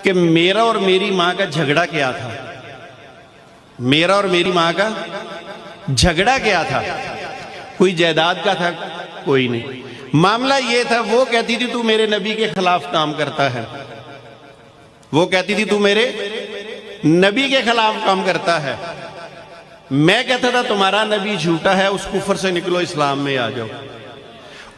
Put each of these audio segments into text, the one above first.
کہ میرا اور میری ماں کا جھگڑا کیا تھا. میرا اور میری ماں کا جھگڑا کیا تھا؟ کوئی جائیداد کا تھا؟ کوئی نہیں. معاملہ یہ تھا، وہ کہتی تھی تو میرے نبی کے خلاف کام کرتا ہے، وہ کہتی تھی تو میرے نبی کے خلاف کام کرتا ہے. میں کہتا تھا تمہارا نبی جھوٹا ہے، اس کفر سے نکلو، اسلام میں آ جاؤ.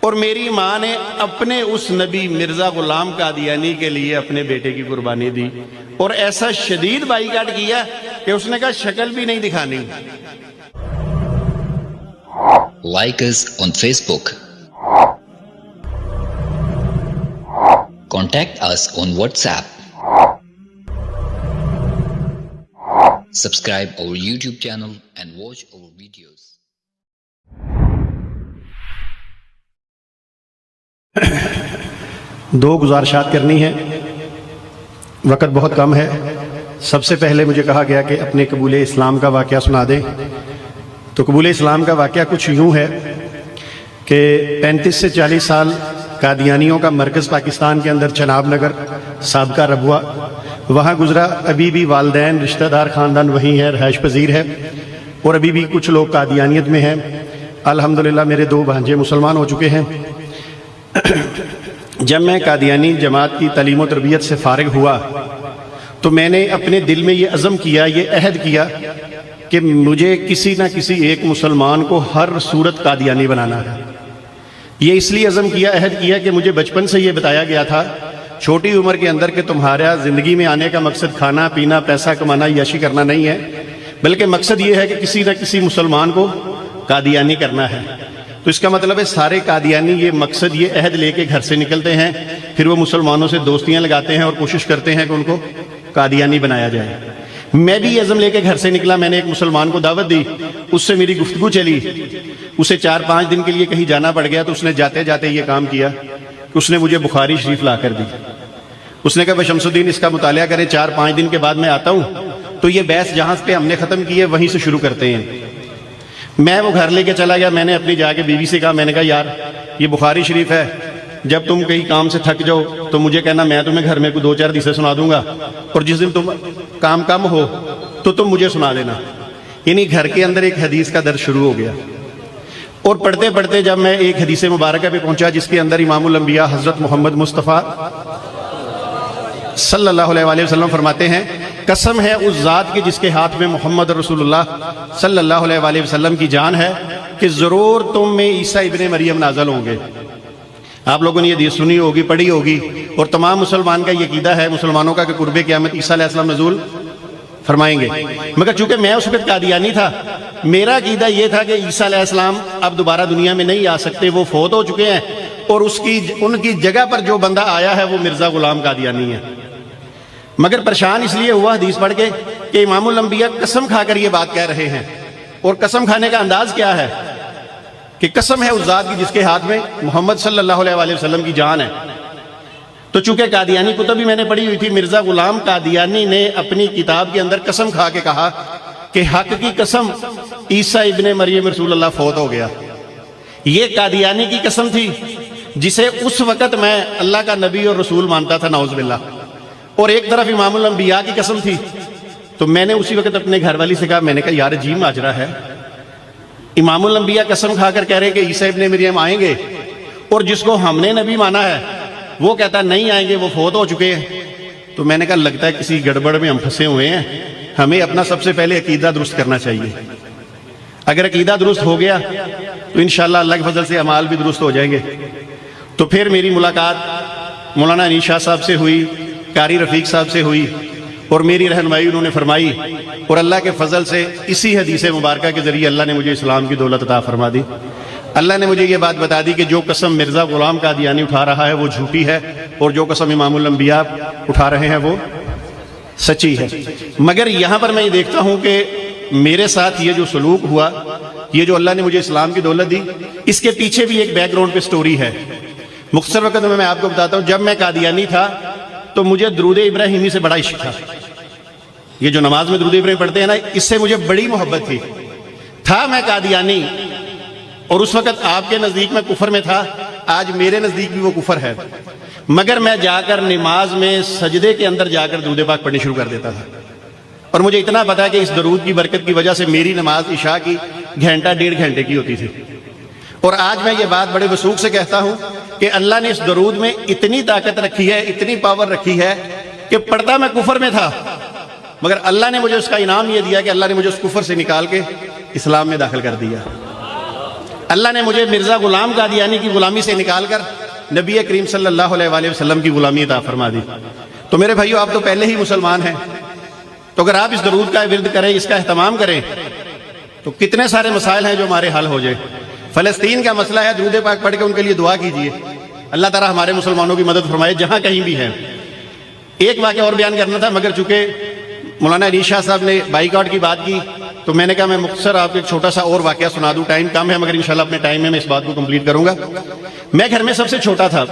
اور میری ماں نے اپنے اس نبی مرزا غلام قادیانی کے لیے اپنے بیٹے کی قربانی دی، اور ایسا شدید بائیکاٹ کیا کہ اس نے کہا شکل بھی نہیں دکھانی. Like us on Facebook. Contact us on WhatsApp. Subscribe our YouTube channel and watch our videos. دو گزارشات کرنی ہیں، وقت بہت کم ہے. سب سے پہلے مجھے کہا گیا کہ اپنے قبول اسلام کا واقعہ سنا دیں. تو قبول اسلام کا واقعہ کچھ یوں ہے کہ 35 سے 40 سال قادیانیوں کا مرکز پاکستان کے اندر چناب نگر سابقہ ربوہ، وہاں گزرا. ابھی بھی والدین رشتہ دار خاندان وہیں ہے، رہائش پذیر ہے، اور ابھی بھی کچھ لوگ قادیانیت میں ہیں. الحمدللہ میرے 2 بھانجے مسلمان ہو چکے ہیں. جب میں قادیانی جماعت کی تعلیم و تربیت سے فارغ ہوا تو میں نے اپنے دل میں یہ عزم کیا، یہ عہد کیا کہ مجھے کسی نہ کسی ایک مسلمان کو ہر صورت قادیانی بنانا ہے. یہ اس لیے عزم کیا، عہد کیا کہ مجھے بچپن سے یہ بتایا گیا تھا چھوٹی عمر کے اندر کہ تمہارا زندگی میں آنے کا مقصد کھانا پینا پیسہ کمانا عیاشی کرنا نہیں ہے، بلکہ مقصد یہ ہے کہ کسی نہ کسی مسلمان کو قادیانی کرنا ہے. تو اس کا مطلب ہے سارے قادیانی یہ مقصد، یہ عہد لے کے گھر سے نکلتے ہیں، پھر وہ مسلمانوں سے دوستیاں لگاتے ہیں اور کوشش کرتے ہیں کہ ان کو قادیانی بنایا جائے. میں بھی یہ عزم لے کے گھر سے نکلا. میں نے ایک مسلمان کو دعوت دی، اس سے میری گفتگو چلی. اسے 4-5 دن کے لیے کہیں جانا پڑ گیا تو اس نے جاتے جاتے یہ کام کیا کہ اس نے مجھے بخاری شریف لا کر دی. اس نے کہا بھائی شمس الدین اس کا مطالعہ کریں، 4-5 دن کے بعد میں آتا ہوں. تو یہ بحث جہاں پہ ہم نے ختم کی ہے وہیں سے شروع کرتے ہیں. میں وہ گھر لے کے چلا گیا. میں نے اپنی جا کے بیوی سے کہا، میں نے کہا یار یہ بخاری شریف ہے، جب تم کہیں کام سے تھک جاؤ تو مجھے کہنا، میں تمہیں گھر میں کوئی 2-4 حدیثیں سنا دوں گا، اور جس دن تم کام کم ہو تو تم مجھے سنا دینا. یعنی گھر کے اندر ایک حدیث کا درس شروع ہو گیا. اور پڑھتے پڑھتے جب میں ایک حدیث مبارکہ پہ پہنچا جس کے اندر امام الانبیاء حضرت محمد مصطفیٰ صلی اللہ علیہ وآلہ وسلم فرماتے ہیں، قسم ہے اس ذات کی جس کے ہاتھ میں محمد رسول اللہ صلی اللہ علیہ وآلہ وسلم کی جان ہے، کہ ضرور تم میں عیسیٰ ابن مریم نازل ہوں گے. آپ لوگوں نے یہ حدیث سنی ہوگی، پڑھی ہوگی، اور تمام مسلمان کا یہ عقیدہ ہے مسلمانوں کا کہ قرب قیامت عیسیٰ علیہ السلام نزول فرمائیں گے. مگر چونکہ میں اس وقت قادیانی تھا، میرا عقیدہ یہ تھا کہ عیسیٰ علیہ السلام اب دوبارہ دنیا میں نہیں آ سکتے، وہ فوت ہو چکے ہیں، اور ان کی جگہ پر جو بندہ آیا ہے وہ مرزا غلام قادیانی ہے. مگر پریشان اس لیے ہوا حدیث پڑھ کے کہ امام الانبیاء قسم کھا کر یہ بات کہہ رہے ہیں. اور قسم کھانے کا انداز کیا ہے کہ قسم ہے اس ذات کی جس کے ہاتھ میں محمد صلی اللہ علیہ وآلہ وسلم کی جان ہے. تو چونکہ قادیانی کتب بھی میں نے پڑھی ہوئی تھی، مرزا غلام قادیانی نے اپنی کتاب کے اندر قسم کھا کے کہا کہ حق کی قسم عیسیٰ ابن مریم رسول اللہ فوت ہو گیا. یہ قادیانی کی قسم تھی جسے اس وقت میں اللہ کا نبی اور رسول مانتا تھا، نعوذ باللہ. اور ایک طرف امام الانبیاء کی قسم تھی. تو میں نے اسی وقت اپنے گھر والی سے کہا، میں نے کہا یار عجیب ماجرا ہے، امام الانبیاء قسم کھا کر کہہ رہے کہ عیسیٰ ابن مریم آئیں گے، اور جس کو ہم نے نبی مانا ہے وہ کہتا نہیں آئیں گے، وہ فوت ہو چکے ہیں. تو میں نے کہا لگتا ہے کسی گڑبڑ میں ہم پھنسے ہوئے ہیں، ہمیں اپنا سب سے پہلے عقیدہ درست کرنا چاہیے. اگر عقیدہ درست ہو گیا تو انشاءاللہ اللہ کے فضل سے اعمال بھی درست ہو جائیں گے. تو پھر میری ملاقات مولانا انیس شاہ صاحب سے ہوئی، قاری رفیق صاحب سے ہوئی، اور میری رہنمائی انہوں نے فرمائی، اور اللہ کے فضل سے اسی حدیث مبارکہ کے ذریعے اللہ نے مجھے اسلام کی دولت عطا فرما دی. اللہ نے مجھے یہ بات بتا دی کہ جو قسم مرزا غلام قادیانی اٹھا رہا ہے وہ جھوٹی ہے، اور جو قسم امام الانبیاء اٹھا رہے ہیں وہ سچی ہے. مگر یہاں پر میں یہ دیکھتا ہوں کہ میرے ساتھ یہ جو سلوک ہوا، یہ جو اللہ نے مجھے اسلام کی دولت دی، اس کے پیچھے بھی ایک بیک گراؤنڈ پہ سٹوری ہے. مختصر وقت میں آپ کو بتاتا ہوں. جب میں قادیانی تھا تو مجھے درود ابراہیمی سے بڑا عشق تھا. یہ جو نماز میں درود ابراہیم پڑھتے ہیں نا، اس سے مجھے بڑی محبت تھا. میں قادیانی، اور اس وقت آپ کے نزدیک میں کفر میں تھا، آج میرے نزدیک بھی وہ کفر ہے. مگر میں جا کر نماز میں سجدے کے اندر جا کر درود پاک پڑھنی شروع کر دیتا تھا، اور مجھے اتنا پتا ہے کہ اس درود کی برکت کی وجہ سے میری نماز عشاء کی گھنٹہ 1.5 گھنٹے کی ہوتی تھی۔ اور آج میں یہ بات بڑے وثوق سے کہتا ہوں کہ اللہ نے اس درود میں اتنی طاقت رکھی ہے، اتنی پاور رکھی ہے کہ پڑھتا میں کفر میں تھا، مگر اللہ نے مجھے اس کا انعام یہ دیا کہ اللہ نے مجھے اس کفر سے نکال کے اسلام میں داخل کر دیا۔ اللہ نے مجھے مرزا غلام قادیانی کی غلامی سے نکال کر نبی کریم صلی اللہ علیہ وآلہ وسلم کی غلامی عطا فرما دی۔ تو میرے بھائیو، آپ تو پہلے ہی مسلمان ہیں، تو اگر آپ اس درود کا ورد کریں، اس کا اہتمام کریں، تو کتنے سارے مسائل ہیں جو ہمارے حل ہو جائے۔ فلسطین کا مسئلہ ہے، درود پاک پڑھ کے ان کے لیے دعا کیجئے، اللہ تعالیٰ ہمارے مسلمانوں کی مدد فرمائے جہاں کہیں بھی ہیں۔ ایک واقعہ اور بیان کرنا تھا، مگر چونکہ مولانا انیس شاہ صاحب نے بائیکاٹ کی بات کی تو میں نے کہا میں مختصر آپ کو ایک چھوٹا سا اور واقعہ سنا دوں، ٹائم کم ہے مگر انشاءاللہ اپنے ٹائم میں اس بات کو کمپلیٹ کروں گا۔ میں گھر میں سب سے چھوٹا تھا،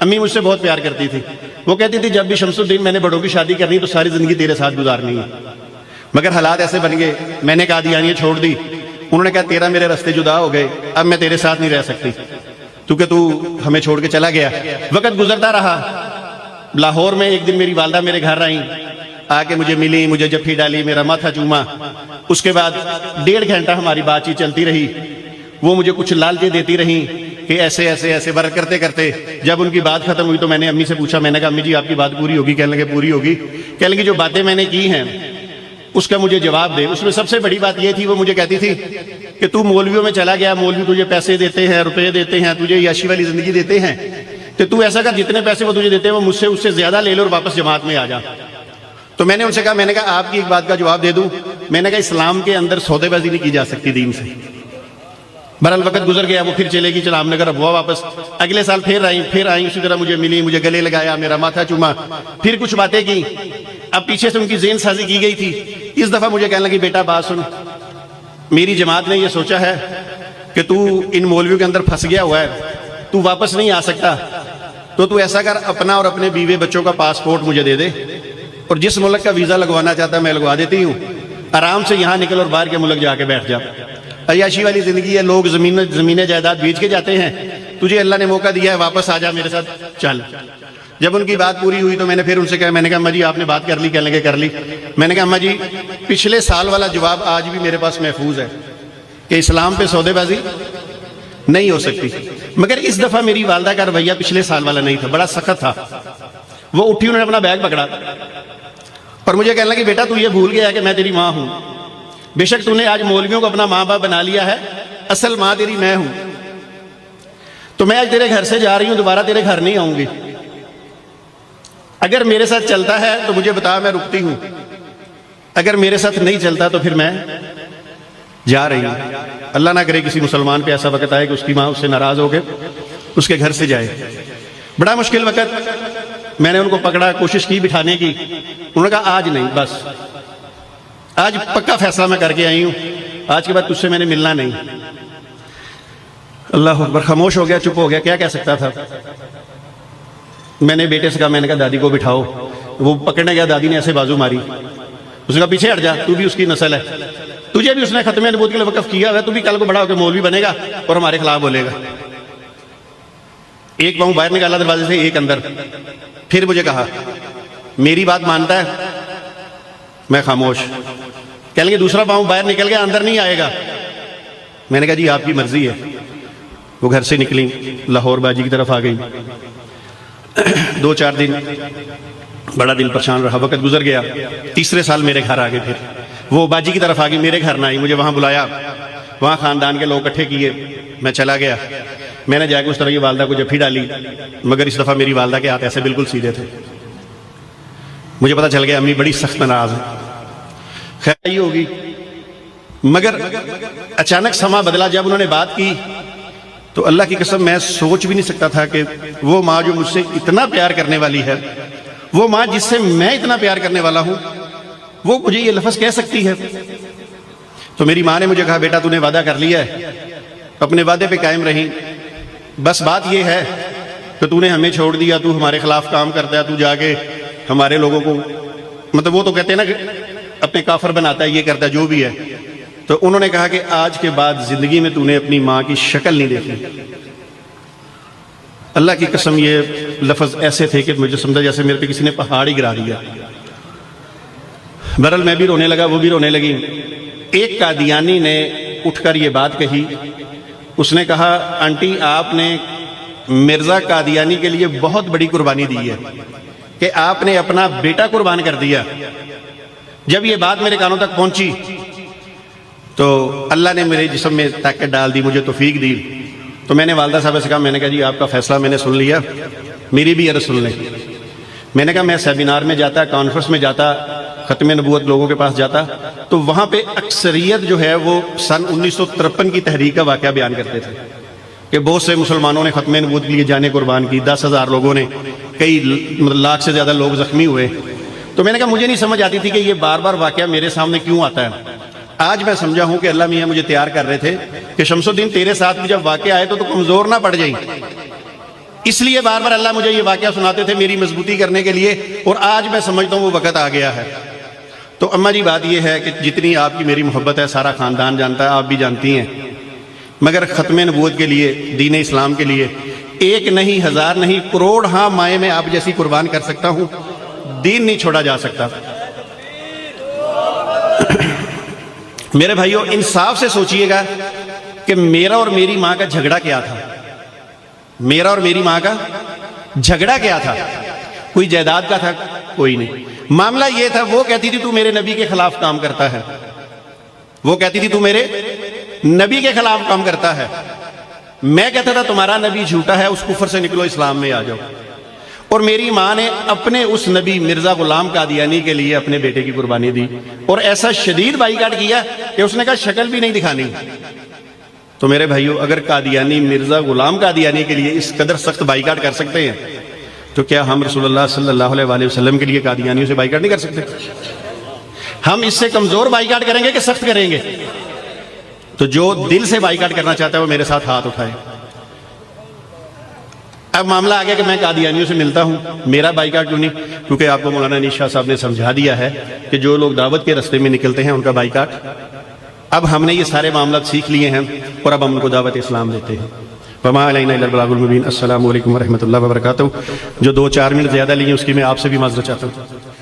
امی مجھ سے بہت پیار کرتی تھی، وہ کہتی تھی جب بھی شمس الدین میں نے بڑوں کی شادی کرنی تو ساری زندگی تیرے ساتھ گزارنی ہے، مگر حالات ایسے بن گئے، میں نے قادیانیت چھوڑ دی، انہوں نے کہا تیرا میرے راستے جدا ہو گئے، اب میں تیرے ساتھ نہیں رہ سکتی کیونکہ تو ہمیں چھوڑ کے چلا گیا۔ وقت گزرتا رہا، لاہور میں ایک دن میری والدہ میرے گھر آئیں، آ کے مجھے ملی، مجھے جفی ڈالی، میرا ماتھا چوما، اس کے بعد 1.5 گھنٹہ ہماری بات چیت چلتی رہی، وہ مجھے کچھ لالچیں دیتی رہیں کہ ایسے ایسے ایسے برق کرتے کرتے جب ان کی بات ختم ہوئی تو میں نے امی سے پوچھا، میں نے کہا امی جی آپ کی بات پوری ہوگی؟ کہنے لگے پوری ہوگی۔ کہنے لگے جو باتیں میں نے کی ہیں اس کا مجھے جواب دے۔ اس میں سب سے بڑی بات یہ تھی، وہ مجھے کہتی تھی کہ تو مولویوں میں چلا گیا، مولوی تجھے پیسے دیتے ہیں، روپے دیتے ہیں، تجھے عیاشی والی زندگی دیتے ہیں، تو ایسا کر جتنے پیسے وہ تجھے دیتے ہیں وہ مجھ سے اس سے زیادہ لے لو اور واپس جماعت میں آ جا۔ تو میں نے ان سے کہا، میں نے کہا آپ کی ایک بات کا جواب دے دوں، میں نے کہا اسلام کے اندر سودے بازی نہیں کی جا سکتی دین سے۔ بہرحال وقت گزر گیا، وہ پھر چلے گی چلام نگر، اب وہ واپس اگلے سال پھر آئیں اسی طرح مجھے ملی، مجھے گلے لگایا، میرا ماتھا چوما، پھر کچھ باتیں کی، اب پیچھے سے ان کی ذہن سازی کی گئی تھی۔ اس دفعہ مجھے کہنے لگی بیٹا بات سن، میری جماعت نے یہ سوچا ہے کہ تو ان مولویوں کے اندر پھنس گیا ہوا ہے، تو واپس نہیں آ سکتا، تو ایسا کر اپنا اور اپنے بیوے بچوں کا پاسپورٹ مجھے دے دے، اور جس ملک کا ویزا لگوانا چاہتا ہے میں لگوا دیتی ہوں، آرام سے یہاں نکل اور باہر کے ملک جا کے بیٹھ جا۔ عیاشی والی زندگی ہے، لوگ زمینیں جائیداد بیچ کے جاتے ہیں، تجھے اللہ نے موقع دیا ہے، واپس آ جا میرے ساتھ چل۔ جب ان کی بات پوری ہوئی تو میں نے پھر ان سے کہا، میں نے کہا اماں جی آپ نے بات کر لی؟ کہنے لگے کر لی۔ میں نے کہا اماں جی پچھلے سال والا جواب آج بھی میرے پاس محفوظ ہے کہ اسلام پہ سودے بازی نہیں ہو سکتی، مگر اس دفعہ میری والدہ کا رویہ پچھلے سال والا نہیں تھا، بڑا سخت تھا۔ وہ اٹھی، انہوں نے اپنا بیگ پکڑا اور مجھے کہنے لگی بیٹا تو یہ بھول گیا ہے کہ میں تیری ماں ہوں، بے شک تو نے آج مولویوں کو اپنا ماں باپ بنا لیا ہے، اصل ماں تیری میں ہوں، تو میں آج تیرے گھر سے جا رہی ہوں، دوبارہ تیرے گھر نہیں آؤں گی، اگر میرے ساتھ چلتا ہے تو مجھے بتا، میں رکتی ہوں، اگر میرے ساتھ نہیں چلتا تو پھر میں جا رہی ہوں۔ اللہ نہ کرے کسی مسلمان پہ ایسا وقت آئے کہ اس کی ماں اس سے ناراض ہو کے اس کے گھر سے جائے۔ بڑا مشکل وقت، میں نے ان کو پکڑا، کوشش کی بٹھانے کی، انہوں نے کہا آج نہیں، بس آج پکا فیصلہ میں کر کے آئی ہوں، آج کے بعد تجھ سے میں نے ملنا نہیں۔ اللہ اکبر، خاموش ہو گیا، چپ ہو گیا، کیا کہہ سکتا تھا۔ میں نے بیٹے سے کہا، میں نے کہا دادی کو بٹھاؤ، وہ پکڑنے گیا، دادی نے ایسے بازو ماری، اس نے کہا پیچھے ہٹ جا، تو بھی اس کی نسل ہے، تجھے بھی اس نے ختم نبوت کے لیے وقف کیا ہوا ہے، تو بھی کل کو بڑا ہو کے مولوی بنے گا اور ہمارے خلاف بولے گا۔ ایک پاؤں باہر نکالا دروازے سے، ایک اندر، پھر مجھے کہا میری بات مانتا ہے؟ میں خاموش۔ کہنے لگے دوسرا پاؤں باہر نکل گیا، اندر نہیں آئے گا۔ میں نے کہا جی آپ کی مرضی ہے۔ وہ گھر سے نکلی، لاہور باجی کی طرف آ گئی، 2-4 دن بڑا دل پریشان رہا، وقت گزر گیا، تیسرے سال میرے گھر آ گئے، پھر وہ باجی کی طرف آ گئی، میرے گھر نہ آئی، مجھے وہاں بلایا، وہاں خاندان کے لوگ اکٹھے کیے، میں چلا گیا، میں نے جا کے اس طرح کی والدہ کو جفی ڈالی، مگر اس دفعہ میری والدہ کے ہاتھ ایسے بالکل سیدھے تھے، مجھے پتا چل گیا امی بڑی سخت ناراض ہے، خیر ہی ہوگی، مگر اچانک سما بدلا، جب انہوں نے بات کی تو اللہ کی قسم میں سوچ بھی نہیں سکتا تھا کہ وہ ماں جو مجھ سے اتنا پیار کرنے والی ہے، وہ ماں جس سے میں اتنا پیار کرنے والا ہوں، وہ مجھے یہ لفظ کہہ سکتی ہے۔ تو میری ماں نے مجھے کہا بیٹا تو نے وعدہ کر لیا ہے، اپنے وعدے پہ قائم رہی، بس بات یہ ہے کہ تو نے ہمیں چھوڑ دیا، تو ہمارے خلاف کام کرتا ہے، تو جا کے ہمارے لوگوں کو، مطلب وہ تو کہتے ہیں نا کہ اپنے کافر بناتا ہے، یہ کرتا ہے جو بھی ہے، تو انہوں نے کہا کہ آج کے بعد زندگی میں تو نے اپنی ماں کی شکل نہیں دیکھی۔ اللہ کی قسم یہ لفظ ایسے تھے کہ مجھے سمجھا جیسے میرے پہ کسی نے پہاڑ ہی گرا دیا. بہرحال میں بھی رونے لگا, وہ بھی رونے لگی. ایک قادیانی نے اٹھ کر یہ بات کہی. اس نے کہا آنٹی آپ نے مرزا قادیانی کے لیے بہت بڑی قربانی دی ہے کہ آپ نے اپنا بیٹا قربان کر دیا. جب یہ بات میرے کانوں تک پہنچی تو اللہ نے میرے جسم میں طاقت ڈال دی, مجھے توفیق دی. تو میں نے والدہ صاحب سے کہا, میں نے کہا جی آپ کا فیصلہ میں نے سن لیا, میری بھی عرض سن لیں. میں نے کہا میں سیمینار میں جاتا, کانفرنس میں جاتا, ختم نبوت لوگوں کے پاس جاتا تو وہاں پہ اکثریت جو ہے وہ سن 1953 کی تحریک کا واقعہ بیان کرتے تھے کہ بہت سے مسلمانوں نے ختم نبوت کے لیے جانیں قربان کی, 10,000 لوگوں نے, کئی لاکھ سے زیادہ لوگ زخمی ہوئے. تو میں نے کہا مجھے نہیں سمجھ آتی تھی کہ یہ بار بار واقعہ میرے سامنے کیوں آتا ہے. آج میں سمجھا ہوں کہ اللہ میاں مجھے تیار کر رہے تھے کہ شمس الدین تیرے ساتھ بھی جب واقعہ آئے تو کمزور نہ پڑ جائیں, اس لیے بار بار اللہ مجھے یہ واقعہ سناتے تھے میری مضبوطی کرنے کے لیے. اور آج میں سمجھتا ہوں وہ وقت آ گیا ہے. تو اماں جی بات یہ ہے کہ جتنی آپ کی میری محبت ہے سارا خاندان جانتا ہے, آپ بھی جانتی ہیں, مگر ختم نبوت کے لیے, دین اسلام کے لیے ایک نہیں, ہزار نہیں, کروڑ ہاں مائیں میں آپ جیسی قربان کر سکتا ہوں. دین نہیں چھوڑا جا سکتا. میرے بھائیو انصاف سے سوچئے گا کہ میرا اور میری ماں کا جھگڑا کیا تھا. میرا اور میری ماں کا جھگڑا کیا تھا؟ کوئی جائیداد کا تھا؟ کوئی نہیں. معاملہ یہ تھا, وہ کہتی تھی تو میرے نبی کے خلاف کام کرتا ہے, وہ کہتی تھی تو میرے نبی کے خلاف کام کرتا ہے. میں کہتا تھا تمہارا نبی جھوٹا ہے, اس کفر سے نکلو, اسلام میں آ جاؤ. اور میری ماں نے اپنے اس نبی مرزا غلام قادیانی کے لیے اپنے بیٹے کی قربانی دی, اور ایسا شدید بائیکاٹ کیا کہ اس نے کہا شکل بھی نہیں دکھانی. تو میرے بھائیو اگر قادیانی مرزا غلام قادیانی کے لیے اس قدر سخت بائیکاٹ کر سکتے ہیں تو کیا ہم رسول اللہ صلی اللہ علیہ وآلہ وسلم کے لیے قادیانیوں سے بائیکاٹ نہیں کر سکتے؟ ہم اس سے کمزور بائیکاٹ کریں گے کہ سخت کریں گے؟ تو جو دل سے بائیکاٹ کرنا چاہتا ہے وہ میرے ساتھ ہاتھ اٹھائے. اب معاملہ آ گیا کہ میں قادیانیوں سے ملتا ہوں, میرا بائیکاٹ کیوں نہیں؟ کیونکہ آپ کو مولانا انیس شاہ صاحب نے سمجھا دیا ہے کہ جو لوگ دعوت کے رستے میں نکلتے ہیں ان کا بائیکاٹ. اب ہم نے یہ سارے معاملات سیکھ لیے ہیں اور اب ہم ان کو دعوت اسلام دیتے ہیں. وما علینا الا البلاغ المبین. السلام علیکم ورحمۃ اللہ وبرکاتہ. جو 2-4 منٹ زیادہ لیے اس کی میں آپ سے بھی معذرت چاہتا ہوں.